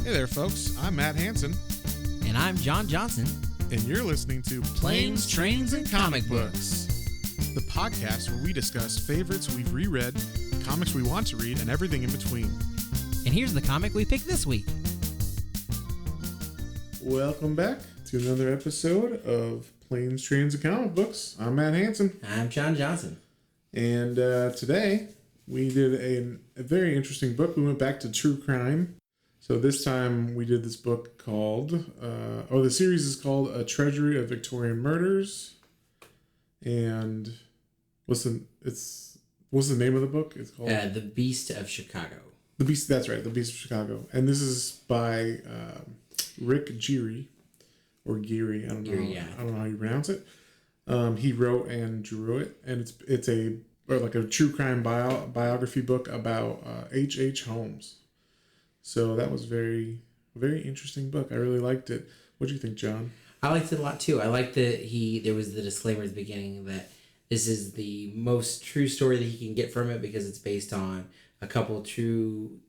Hey there, folks. I'm Matt Hansen, And I'm John Johnson. and you're listening to Planes, Trains, and Comic Books, the podcast where we discuss favorites we've reread, comics we want to read, and everything in between. And here's the comic we picked this week. Welcome back to another episode of Planes, Trains, and Comic Books. I'm Matt Hansen, I'm John Johnson. and today we did a very interesting book. We went back to true crime. So this time we did this book called, the series is called A Treasury of Victorian Murders. And what's the name of the book? It's called The Beast of Chicago. The Beast. That's right, The Beast of Chicago. And this is by Rick Geary or Geary. I don't know. Geary, yeah. I don't know how you pronounce it. He wrote and drew it, and it's a true crime biography book about H.H. Holmes. So that was very, very interesting book. I really liked it. What do you think, John? I liked it a lot too. I liked that there was the disclaimer at the beginning that this is the most true story that he can get from it because it's based on a couple true,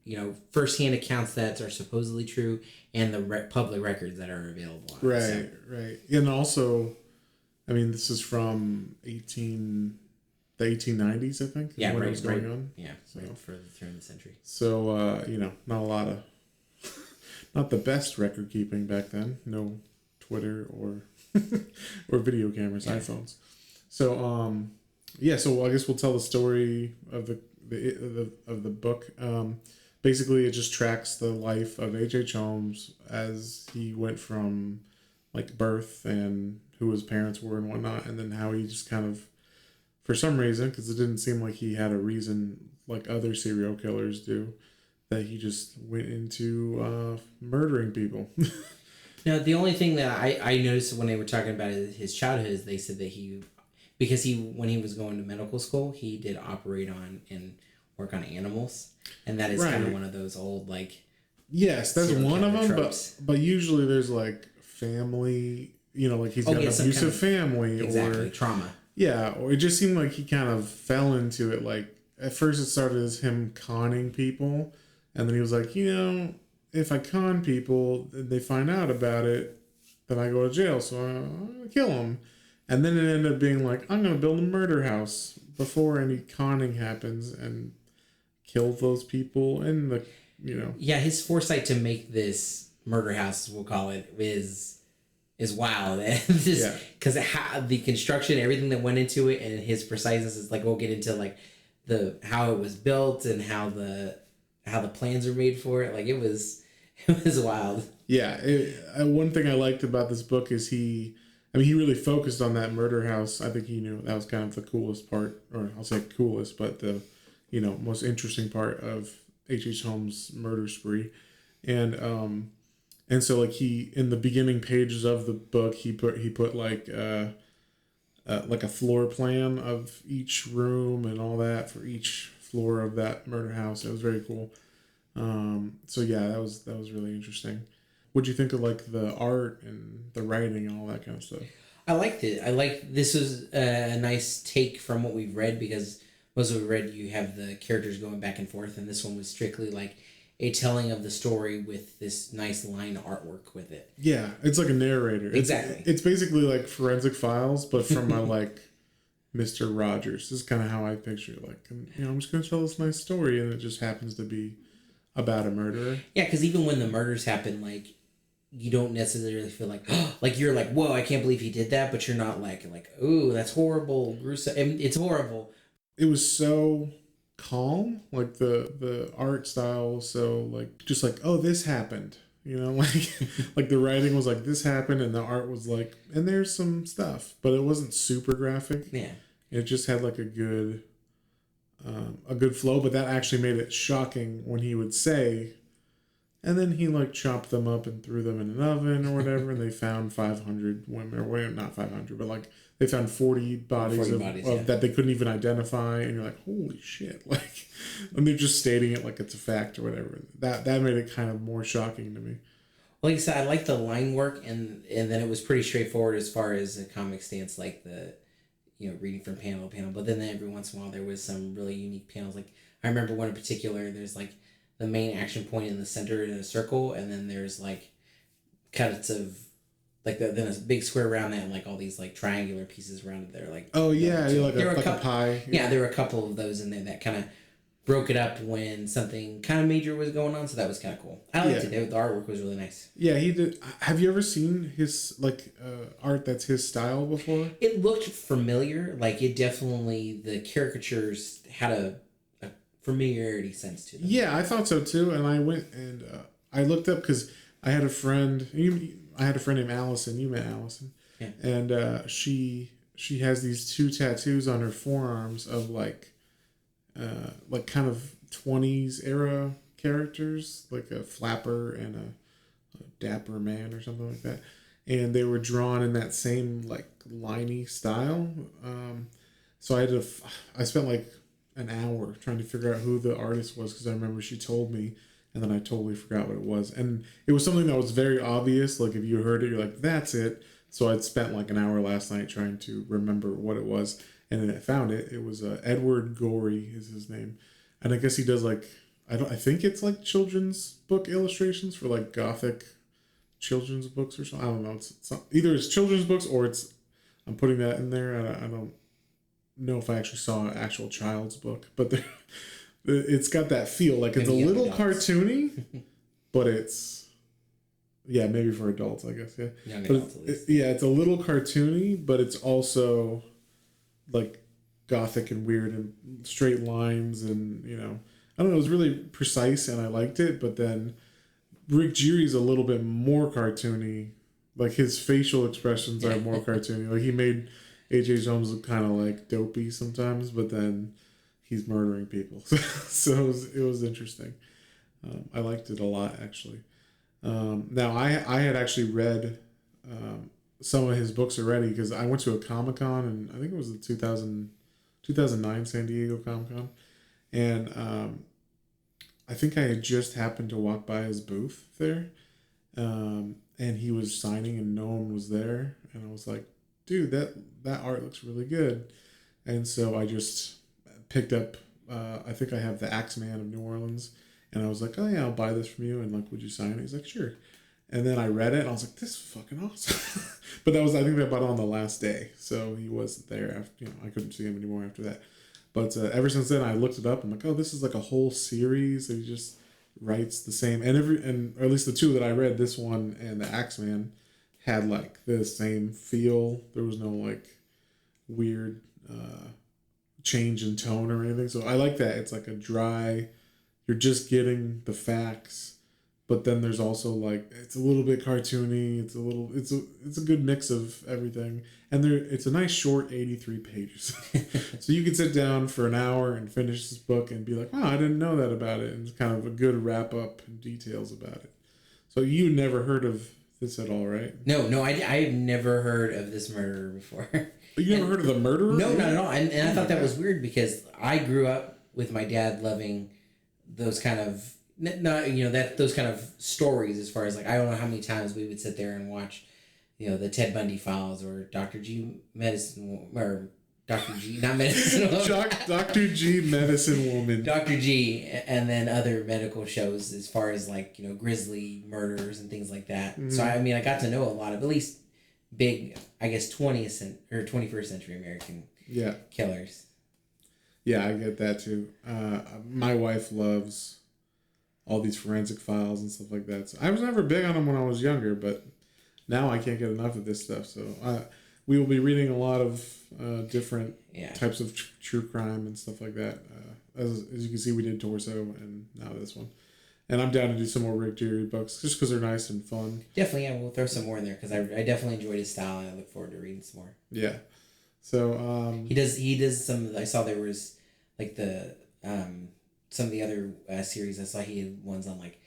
first-hand accounts that are supposedly true and the public records that are available. Right. And also, I mean, this is from the 1890s, I think. Yeah, when right. it was going on. Yeah, so, right further through the century. So, not a lot of, not the best record keeping back then. No Twitter or video cameras, yeah. iPhones. So, so I guess we'll tell the story of the book. Basically, it just tracks the life of H.H. Holmes as he went from like birth and who his parents were and whatnot, and then how he just kind of, for some reason, because it didn't seem like he had a reason like other serial killers do, that he just went into murdering people. Now, the only thing that I noticed when they were talking about his childhood is they said that when he was going to medical school, he did operate on and work on animals. And that is kind of one of those old, yes, that's one of them, tropes. but usually there's family, like he's got an abusive family. Exactly, or trauma. Yeah, or it just seemed like he kind of fell into it. At first it started as him conning people, and then he was like, if I con people, they find out about it, then I go to jail, so I'm going to kill them. And then it ended up being like, I'm going to build a murder house before any conning happens and kill those people and Yeah, his foresight to make this murder house, we'll call it, is wild. Because the construction, everything that went into it, and his preciseness is we'll get into how it was built and how the plans are made for it. It was wild. Yeah, one thing I liked about this book is he really focused on that murder house. I think he knew that was kind of the coolest part, or I'll say coolest, but the most interesting part of H.H. Holmes' murder spree. And so he, in the beginning pages of the book, he put a floor plan of each room and all that for each floor of that murder house. It was very cool. That was really interesting. What'd you think of the art and the writing and all that kind of stuff? I liked it. This was a nice take from what we've read, because most of what we read, you have the characters going back and forth, and this one was strictly a telling of the story with this nice line artwork with it. Yeah, it's like a narrator. Exactly. It's basically Forensic Files, but from a Mr. Rogers. This is kind of how I picture it. I'm just going to tell this nice story, and it just happens to be about a murderer. Yeah, because even when the murders happen, you don't necessarily feel you're whoa, I can't believe he did that, but you're not ooh, that's horrible, gruesome. It's horrible. It was so calm, the art style was so just oh, this happened, the writing was this happened, and the art was and there's some stuff, but it wasn't super graphic. Yeah, it just had a good flow, but that actually made it shocking when he would say, and then he chopped them up and threw them in an oven or whatever, and they found 500 women, or not 500, but they found 40 bodies that they couldn't even identify, and you're holy shit, and they're just stating it like it's a fact or whatever. That made it kind of more shocking to me. Like I said, I like the line work, and then it was pretty straightforward as far as a comic stance, the reading from panel to panel. But then every once in a while there was some really unique panels. I remember one in particular. There's the main action point in the center in a circle, and then there's like cuts of like then a big square around that, and like all these like triangular pieces around it. They're like a pie. Yeah, there were a couple of those in there that kind of broke it up when something kind of major was going on, so that was kind of cool. I liked it. The artwork was really nice. Yeah, he did. Have you ever seen his art that's his style before? It looked familiar. Like it definitely, the caricatures had a familiarity sense to them. Yeah, I thought so too. And I went and I looked up because I had a friend. I had a friend named Allison. You met Allison, yeah. And she has these 2 tattoos on her forearms of like kind of 20s era characters, like a flapper and a dapper man or something like that, and they were drawn in that same like liney style. So I spent like an hour trying to figure out who the artist was, because I remember she told me, and then I totally forgot what it was, and it was something that was very obvious. Like if you heard it, you're like, that's it. So I'd spent like an hour last night trying to remember what it was. And then I found it. It was Edward Gorey is his name, and I guess he does like I think it's like children's book illustrations for like gothic children's books or something. I don't know. It's either it's children's books or it's I'm putting that in there. I don't know if I actually saw an actual child's book, but it's got that feel. Like it's maybe a little cartoony, but it's maybe for adults, I guess. Yeah, but it's a little cartoony, but it's also like gothic and weird and straight lines, and I don't know, it was really precise and I liked it. But then Rick Geary's a little bit more cartoony. Like his facial expressions are more cartoony. Like he made H.H. Holmes look kind of like dopey sometimes, but then he's murdering people. So it was interesting. I liked it a lot, actually. Now I had actually read some of his books already, because I went to a Comic-Con, and I think it was the 2009 San Diego Comic-Con, and I think I had just happened to walk by his booth there, and he was signing and no one was there, and I was like, dude, that art looks really good. And so I just picked up I think I have the Axeman of New Orleans, and I was like, oh yeah, I'll buy this from you, and like, would you sign it? He's like, sure. And then I read it, and I was like, this is fucking awesome. But I think I bought it on the last day, so he wasn't there after, I couldn't see him anymore after that. But ever since then, I looked it up. I'm like, oh, this is like a whole series that he just writes the same. And or at least the 2 that I read, this one and the Axeman, had like the same feel. There was no like weird change in tone or anything. So I like that. It's like a dry, you're just getting the facts, but then there's also like, it's a little bit cartoony. It's a good mix of everything. And it's a nice short 83 pages. So you can sit down for an hour and finish this book and be like, wow, I didn't know that about it. And it's kind of a good wrap up and details about it. So you never heard of this at all, right? No, I've never heard of this murderer before. But you never heard of the murderer? No, not at all. And I thought that was weird, because I grew up with my dad loving those kind of those kind of stories. As far as like, I don't know how many times we would sit there and watch, the Ted Bundy files, or Dr. G Medicine, or Dr. G, not Medicine Woman. Dr. G Medicine Woman. Dr. G, and then other medical shows, as far as like, grisly murders and things like that. Mm-hmm. So I got to know a lot of, at least big, I guess, 21st century American killers. Yeah, I get that too. My wife loves all these forensic files and stuff like that. So I was never big on them when I was younger, but now I can't get enough of this stuff. So we will be reading a lot of different types of true crime and stuff like that. As you can see, we did Torso, and now this one. And I'm down to do some more Rick Geary books, just because they're nice and fun. Definitely, yeah. We'll throw some more in there, because I definitely enjoyed his style, and I look forward to reading some more. Yeah. So he does some. I saw there was like the some of the other series. I saw he had ones on like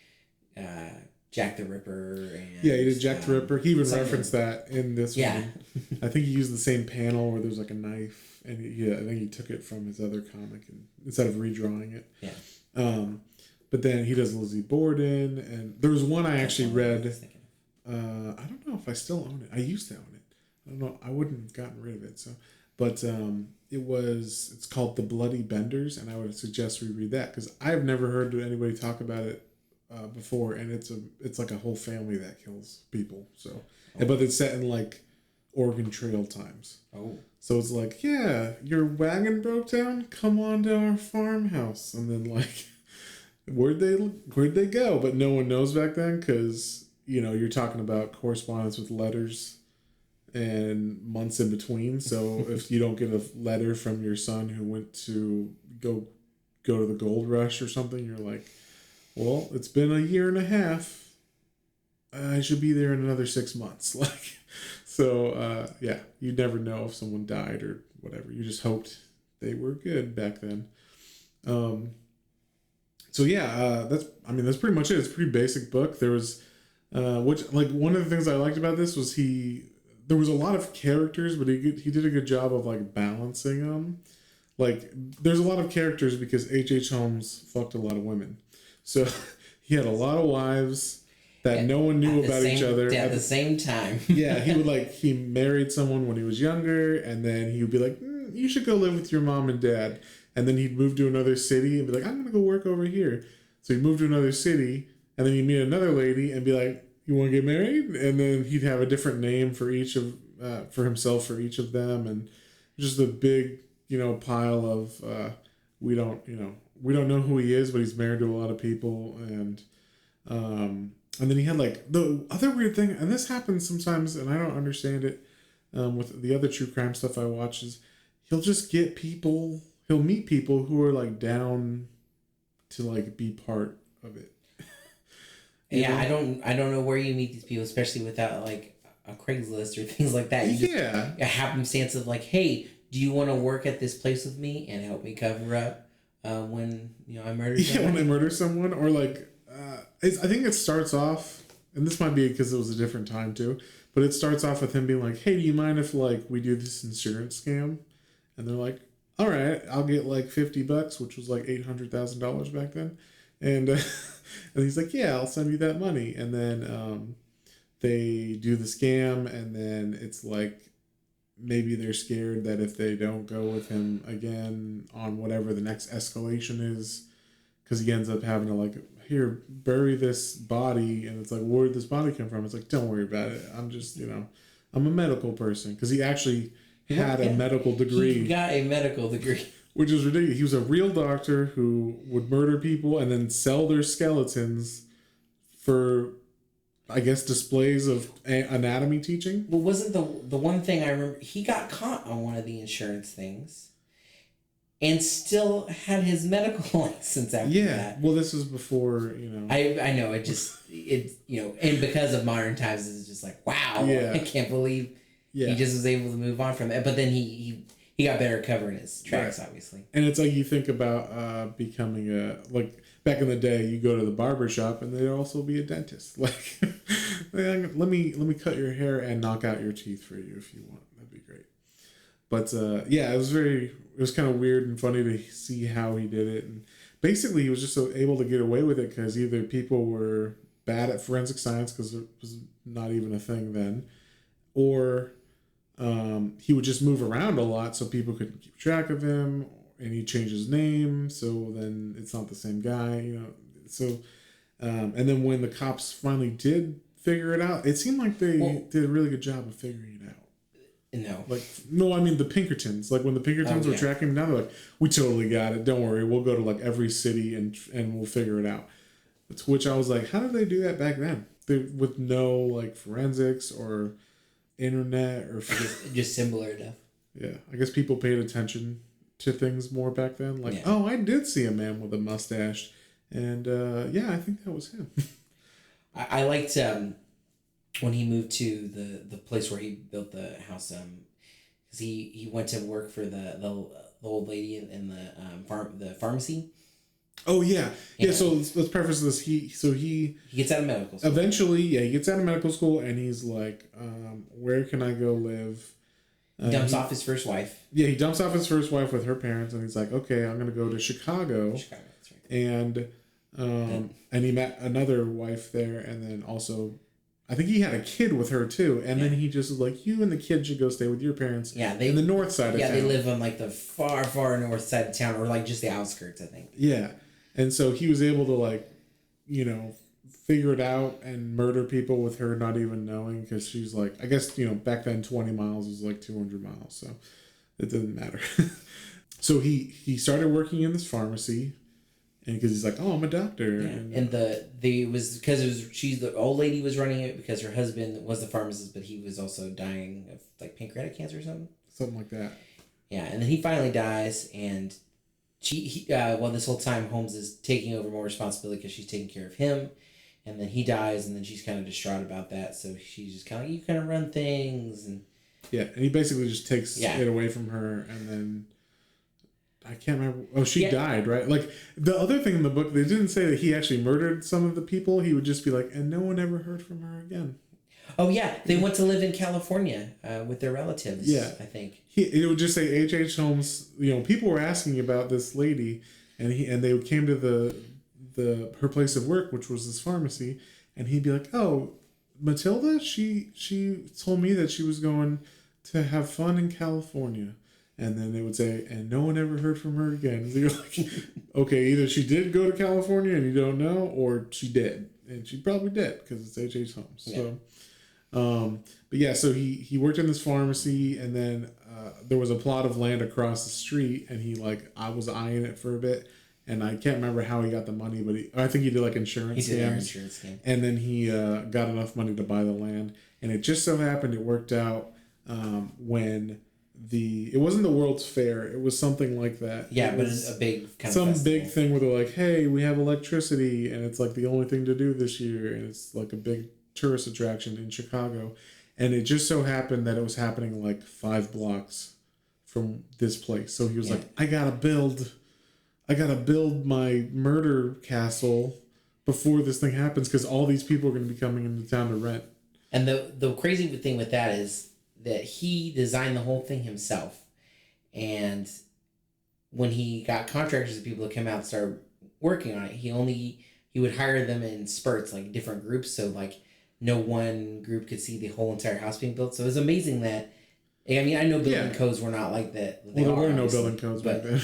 Jack the Ripper. And, he did Jack the Ripper. He even referenced that in this one. I think he used the same panel where there's like a knife, and I think he took it from his other comic and instead of redrawing it. Yeah. But then he does Lizzie Borden, and there was one I actually read. I don't know if I still own it. I used to own it. I don't know. I wouldn't have gotten rid of it. So, But it's called The Bloody Benders, and I would suggest we read that because I've never heard anybody talk about it before, and it's like a whole family that kills people. So, but it's set in like Oregon Trail times. Oh. So it's like, yeah, your wagon broke down. Come on to our farmhouse, and then like, where'd they go? But no one knows back then because you're talking about correspondence with letters and months in between. So if you don't get a letter from your son who went to go to the gold rush or something, you're like, well, it's been a year and a half. I should be there in another 6 months. Like, so yeah, you never know if someone died or whatever. You just hoped they were good back then. So yeah, that's pretty much it. It's a pretty basic book. There was which like one of the things I liked about this was there was a lot of characters, but he did a good job of like balancing them. Like there's a lot of characters because H.H. Holmes fucked a lot of women. So he had a lot of wives that no one knew about each other. At the same time. Yeah, he married someone when he was younger, and then he would be like, you should go live with your mom and dad. And then he'd move to another city and be like, I'm going to go work over here. So he'd move to another city, and then he'd meet another lady and be like, you want to get married? And then he'd have a different name for for himself for each of them. And just a big, pile of, we don't know who he is, but he's married to a lot of people. And then he had like the other weird thing, and this happens sometimes, and I don't understand it with the other true crime stuff I watch, is he'll meet people who are like down to like be part of it. Yeah, I don't know where you meet these people, especially without like a Craigslist or things like that. A happenstance of like, hey, do you want to work at this place with me and help me cover up when I murder someone? Yeah, when I murder someone, or like I think it starts off, and this might be because it was a different time too, but it starts off with him being like, hey, do you mind if like we do this insurance scam? And they're like, all right, I'll get like $50, which was like $800,000 back then. And and he's like, yeah, I'll send you that money. And then they do the scam, and then it's like maybe they're scared that if they don't go with him again on whatever the next escalation is, because he ends up having to like, here, bury this body. And it's like, where'd this body come from? It's like, don't worry about it. I'm just, I'm a medical person. Because he actually had a medical degree. He got a medical degree. Which is ridiculous. He was a real doctor who would murder people and then sell their skeletons for, I guess, displays of anatomy teaching. Well, wasn't the one thing I remember, he got caught on one of the insurance things and still had his medical license after that. Yeah, well, this was before, I know, and because of modern times, it's just like, wow, I can't believe he just was able to move on from it. But then he got better covering his tracks, obviously. And it's like you think about becoming like back in the day, you go to the barber shop and they'd also be a dentist. Like, let me cut your hair and knock out your teeth for you if you want. That'd be great. But it was kind of weird and funny to see how he did it. And basically, he was just able to get away with it because either people were bad at forensic science because it was not even a thing then, or he would just move around a lot so people couldn't keep track of him, and he changed his name, so then it's not the same guy, So, and then when the cops finally did figure it out, it seemed like they did a really good job of figuring it out. No. I mean the Pinkertons. Like when the Pinkertons were tracking him down, they're like, we totally got it. Don't worry, we'll go to like every city and we'll figure it out. To which I was like, how did they do that back then? With no like forensics or internet or just similar enough. Yeah, I guess people paid attention to things more back then. Like, oh, I did see a man with a mustache, and I think that was him. I liked when he moved to the place where he built the house, because he went to work for the old lady in the pharmacy. Oh yeah. So let's preface this. He gets out of medical school. Eventually, he gets out of medical school, and he's like, where can I go live? He dumps off his first wife. Yeah, he dumps off his first wife with her parents, and he's like, okay, I'm gonna go to Chicago. Chicago, that's right. And he met another wife there, and then also I think he had a kid with her too, and then he just was like, "You and the kid should go stay with your parents." Yeah, in the north side of town. Yeah, they live on like the far, far north side of town, or like just the outskirts, I think. Yeah, and so he was able to like, you know, figure it out and murder people with her not even knowing, because she's like, I guess, you know, back then 20 miles was like 200 miles, so it didn't matter. So he started working in this pharmacy. And because he's like, oh, I'm a doctor. Yeah. And she's the old lady was running it because her husband was the pharmacist, but he was also dying of like pancreatic cancer or something. Something like that. Yeah, and then he finally dies, and this whole time Holmes is taking over more responsibility because she's taking care of him, and then he dies, and then she's kind of distraught about that, so she's just kind of, you kind of run things, and yeah, and he basically just takes it away from her, and then. I can't remember. Oh, she died, right? Like, the other thing in the book, they didn't say that he actually murdered some of the people. He would just be like, and no one ever heard from her again. Oh, yeah. They went to live in California with their relatives, I think. It would just say H.H. Holmes, you know, people were asking about this lady, and they came to her place of work, which was this pharmacy, and he'd be like, oh, Matilda, she told me that she was going to have fun in California. And then they would say, and no one ever heard from her again. So you're like, okay, either she did go to California and you don't know, or she did. And she probably did, because it's H.H. Holmes. Yeah. So, but yeah, so he worked in this pharmacy, and then there was a plot of land across the street, and I was eyeing it for a bit, and I can't remember how he got the money, but I think he did like insurance scams. He did an insurance scam. And then he got enough money to buy the land, and it just so happened it worked out when... it wasn't the World's Fair. It was something like that. Yeah, but it's a big kind of some big thing where they're like, hey, we have electricity, and it's like the only thing to do this year, and it's like a big tourist attraction in Chicago. And it just so happened that it was happening like 5 blocks from this place. So he was like, I gotta build my murder castle before this thing happens, because all these people are going to be coming into town to rent. And the crazy thing with that is that he designed the whole thing himself, and when he got contractors and people to come out and start working on it, he would hire them in spurts, like different groups, so like no one group could see the whole entire house being built. So it was amazing that, I mean, I know building codes were not like that. Well, there were no building codes back then.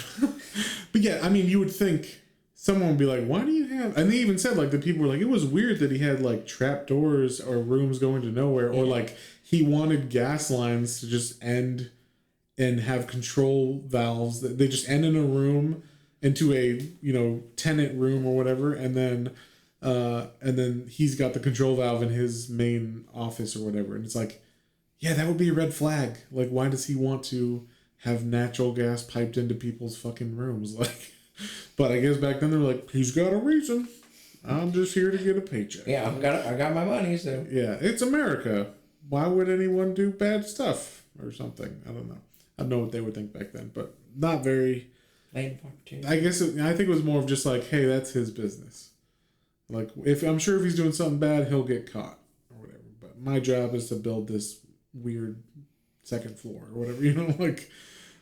But yeah, I mean, you would think someone would be like, why do you have... And they even said, like, the people were like, it was weird that he had, like, trap doors or rooms going to nowhere, or, like, he wanted gas lines to just end and have control valves. That they just end in a room into a, you know, tenant room or whatever, and then he's got the control valve in his main office or whatever. And it's like, yeah, that would be a red flag. Like, why does he want to have natural gas piped into people's fucking rooms? Like, but I guess back then they were like, he's got a reason. I'm just here to get a paycheck. Yeah, I got my money, so. Yeah, it's America. Why would anyone do bad stuff or something? I don't know. I don't know what they would think back then, but not very. I guess I think it was more of just like, hey, that's his business. Like, I'm sure if he's doing something bad, he'll get caught or whatever. But my job is to build this weird second floor or whatever, you know, like.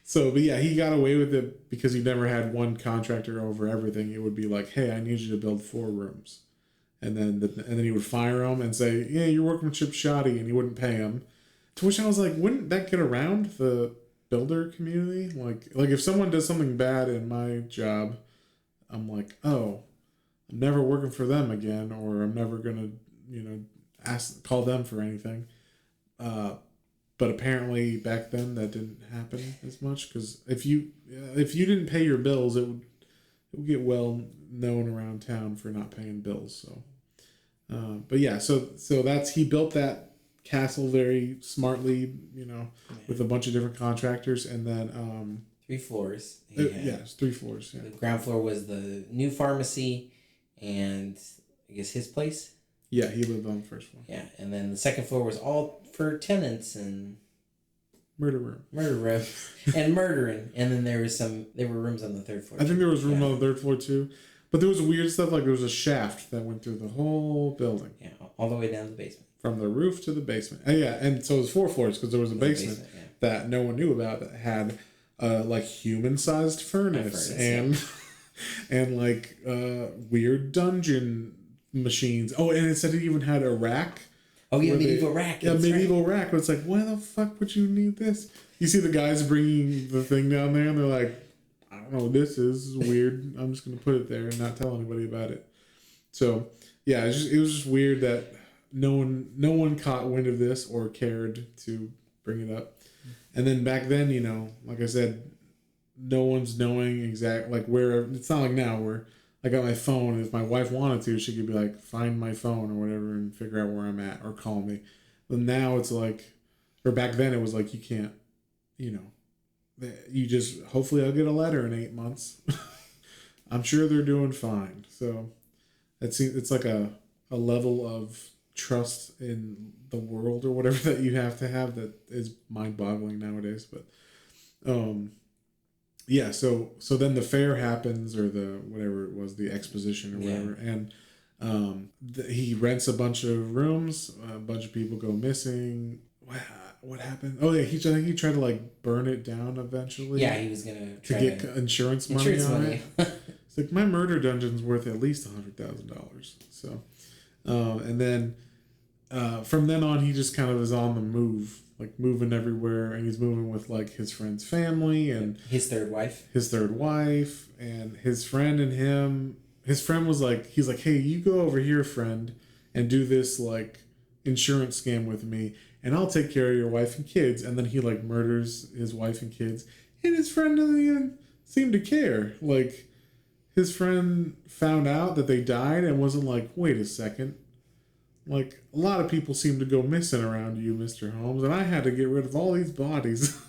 So, but yeah, he got away with it because he never had one contractor over everything. It would be like, hey, I need you to build 4 rooms. And then he would fire him and say, yeah, your workmanship's shoddy, and he wouldn't pay him. To which I was like, wouldn't that get around the builder community? Like if someone does something bad in my job, I'm like, oh, I'm never working for them again, or I'm never gonna, you know, call them for anything. But apparently back then that didn't happen as much, because if you didn't pay your bills, it would get well known around town for not paying bills. So, but yeah, so he built that castle very smartly, you know, with a bunch of different contractors, and then 3 floors. It's 3 floors. Yeah. The ground floor was the new pharmacy, and I guess his place. Yeah, he lived on the first floor. Yeah, and then the second floor was all for tenants and murder room, and murdering. And then there were rooms on the 3rd floor. I think there was room on the 3rd floor too, but there was weird stuff, like there was a shaft that went through the whole building. Yeah, all the way down to the basement. From the roof to the basement. Yeah, and so it was 4 floors because there was a basement that no one knew about that had like human-sized furnace and and like weird dungeon machines. Oh, and it said it even had a rack Oh yeah, medieval rack. Yeah, medieval rack. But it's like, why the fuck would you need this? You see the guys bringing the thing down there, and they're like, I don't know what this is. This is weird. I'm just gonna put it there and not tell anybody about it. So yeah, it was just weird that no one caught wind of this or cared to bring it up. And then back then, like I said, no one's knowing exactly like where. It's not like now where I got my phone. If my wife wanted to, she could be like, find my phone or whatever and figure out where I'm at or call me. But now it's like, or back then it was like you can't, you just hopefully I'll get a letter in 8 months. I'm sure they're doing fine. So it's like a level of trust in the world or whatever that you have to have that is mind-boggling nowadays. But yeah, so then the fair happens, or the whatever it was, the exposition or whatever, and he rents a bunch of rooms. A bunch of people go missing. What happened? Oh yeah, I think he tried to like burn it down eventually. Yeah, he was gonna try to get insurance money on it. It's like, my murder dungeon's worth at least $100,000. So, and then from then on, he just kind of is on the move, like moving everywhere, and he's moving with like his friend's family and his third wife, and his friend and him. His friend was like, he's like, hey, you go over here, friend, and do this like insurance scam with me, and I'll take care of your wife and kids. And then he like murders his wife and kids, and his friend doesn't even seem to care. Like, his friend found out that they died and wasn't like, wait a second. Like, a lot of people seem to go missing around you, Mr. Holmes, and I had to get rid of all these bodies.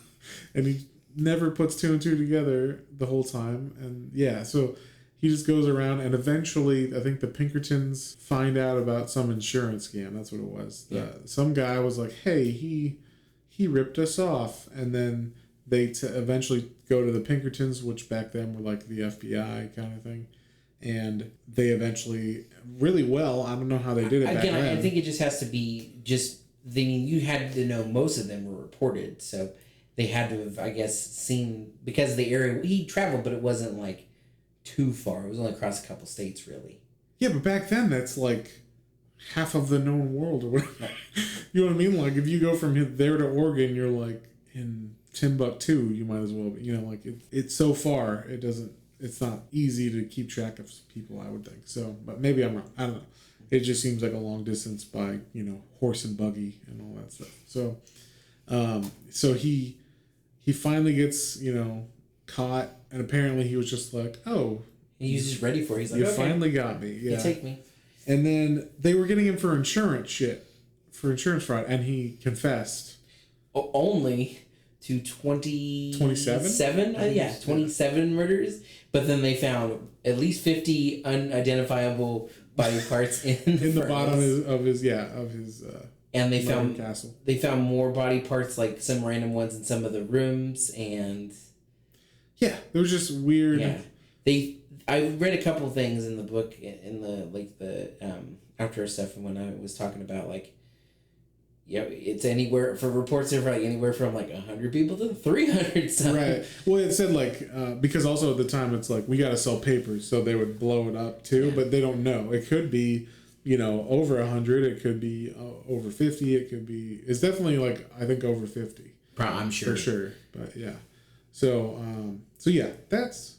And he never puts two and two together the whole time. And yeah, so he just goes around, and eventually I think the Pinkertons find out about some insurance scam. That's what it was. Yeah. Some guy was like, hey, he ripped us off. And then they eventually go to the Pinkertons, which back then were like the FBI kind of thing. And they eventually, really well, I don't know how they did it back then. I think it just has to be you had to know most of them were reported. So they had to have, I guess, seen, because the area, he traveled, but it wasn't like too far. It was only across a couple states, really. Yeah, but back then, that's like half of the known world or whatever. You know what I mean? Like, if you go from there to Oregon, you're like in Timbuktu, you might as well be. Like it's so far, it's not easy to keep track of people, I would think. So, but maybe I'm wrong. I don't know. It just seems like a long distance by, horse and buggy and all that stuff. So, so he finally gets, caught, and apparently he was just like, oh. He was just ready for it. He's like, you okay, finally got me. Yeah. You take me. And then they were getting him for insurance fraud, and he confessed. Only to 27? Yeah, 27 murders. But then they found at least 50 unidentifiable body parts in the bottom of his and they found castle. They found more body parts, like some random ones in some of the rooms, and yeah, it was just weird. Yeah, I read a couple things in the book in the outro stuff, and when I was talking about it's anywhere for reports of anywhere from 100 people to 300 something. Right. Well, it said because also at the time it's like, we got to sell papers, so they would blow it up too, but they don't know. It could be, over 100. It could be over 50. It could be. It's definitely I think over 50. I'm sure. For sure. But yeah. So yeah, that's.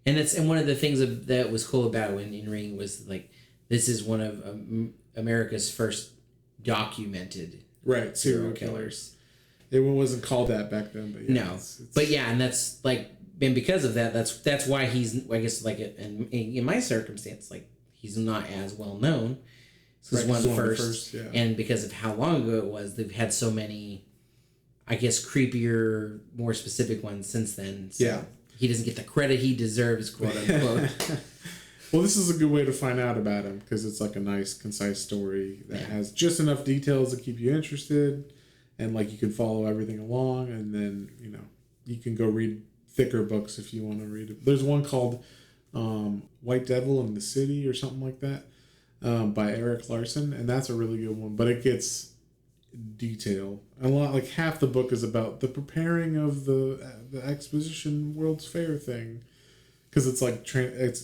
And one of the things that was cool about In Ring was this is one of America's first documented serial killers. It wasn't called that back then, but yeah. No, but yeah, and that's and because of that, that's why he's, I guess, in my circumstance, he's not as well known. This is one of the first, yeah. And because of how long ago it was, they've had so many, I guess, creepier, more specific ones since then. So yeah, he doesn't get the credit he deserves, quote unquote. Well, this is a good way to find out about him, because it's a nice, concise story that has just enough details to keep you interested, and you can follow everything along, and then you can go read thicker books if you want to read it. There's one called White Devil in the City or something like that, by Eric Larson, and that's a really good one. But it gets detail. A lot, half the book is about the preparing of the Exposition World's Fair thing. Because it's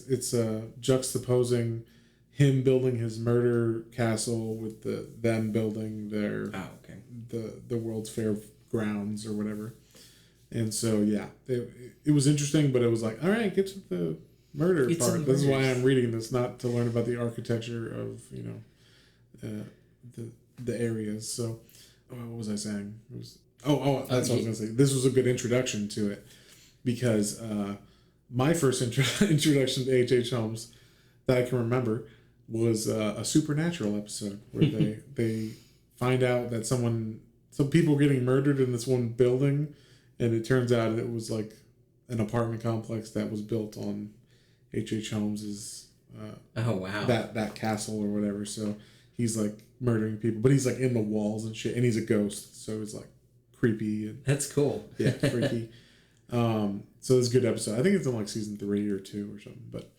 it's juxtaposing him building his murder castle with them building their the World's Fair grounds or whatever. And so yeah, it was interesting, but it was like, all right, get to the murder part. This is why I'm reading this, not to learn about the architecture of the areas. So what was I saying? It was that's what I was gonna say. This was a good introduction to it because my first introduction to H.H. Holmes that I can remember was a Supernatural episode where they find out that some people getting murdered in this one building, and it turns out it was like an apartment complex that was built on H.H. Holmes's that castle or whatever. So he's like murdering people, but he's like in the walls and shit, and he's a ghost, so it's like creepy. And, that's cool. Yeah, freaky. So it's a good episode. I think it's in like season 3 or 2 or something. But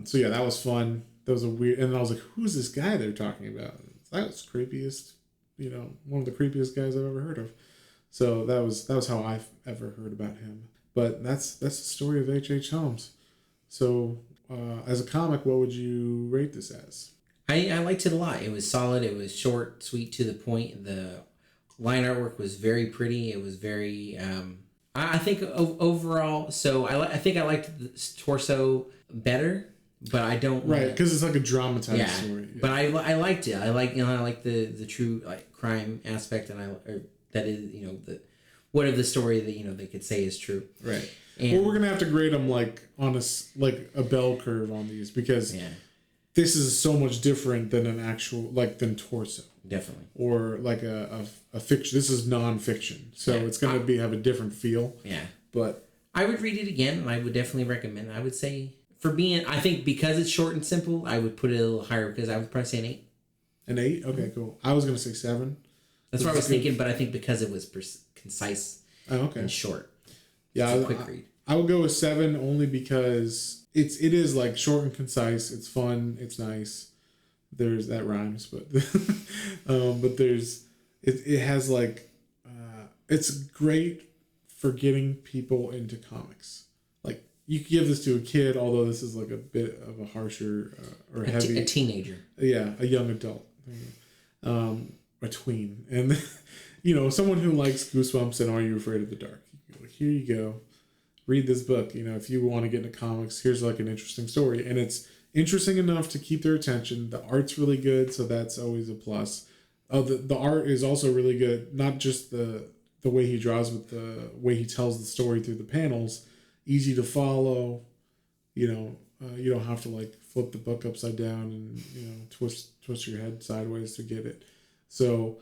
so yeah, that was fun. That was a weird, and I was like, who's this guy they're talking about? That was creepiest, one of the creepiest guys I've ever heard of. So that was how I've ever heard about him. But that's the story of H.H. Holmes. So as a comic, what would you rate this as? I liked it a lot. It was solid. It was short, sweet, to the point. The line artwork was very pretty. It was very I think overall, so I think I liked the torso better, but I don't because it's like a dramatized story. Yeah. But I liked it. I like the true like crime aspect, and that is the what of the story that they could say is true. Right. And we're gonna have to grade them like on a bell curve on these because this is so much different than an actual than torso. Definitely. Or like a fiction. This is non-fiction, so it's going to have a different feel. Yeah. But I would read it again, and I would definitely recommend it. I would say I think because it's short and simple, I would put it a little higher because I would probably say an 8. An 8? Okay, cool. I was going to say 7. That's what I was thinking, but I think because it was concise and short. Yeah, it's a quick read. I would go with 7 only because it is like short and concise. It's fun. It's nice. There's that rhymes, but but there's it has like it's great for getting people into comics. Like you could give this to a kid, although this is like a bit of a harsher or heavy a teenager. Yeah, a young adult, a tween, and someone who likes Goosebumps and Are You Afraid of the Dark. Here you go, read this book. If you want to get into comics, here's like an interesting story, and it's interesting enough to keep their attention. The art's really good, so that's always a plus. The art is also really good, not just the way he draws, but the way he tells the story through the panels. Easy to follow. You don't have to like flip the book upside down and twist your head sideways to get it. So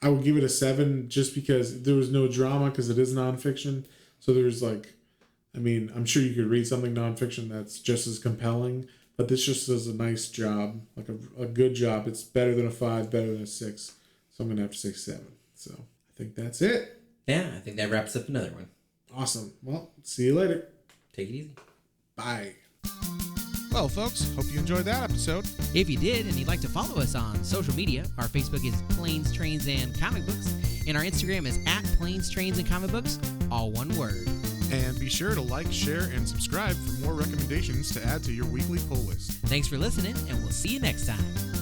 I would give it a 7 just because there was no drama because it is nonfiction. So there's I'm sure you could read something nonfiction that's just as compelling. But this just does a nice job, like a good job. It's better than a 5, better than a 6. So I'm going to have to say 7. So I think that's it. Yeah, I think that wraps up another one. Awesome. Well, see you later. Take it easy. Bye. Well, folks, hope you enjoyed that episode. If you did and you'd like to follow us on social media, our Facebook is Planes, Trains, and Comic Books, and our Instagram is @Planes, Trains, and Comic Books, all one word. And be sure to like, share, and subscribe for more recommendations to add to your weekly pull list. Thanks for listening, and we'll see you next time.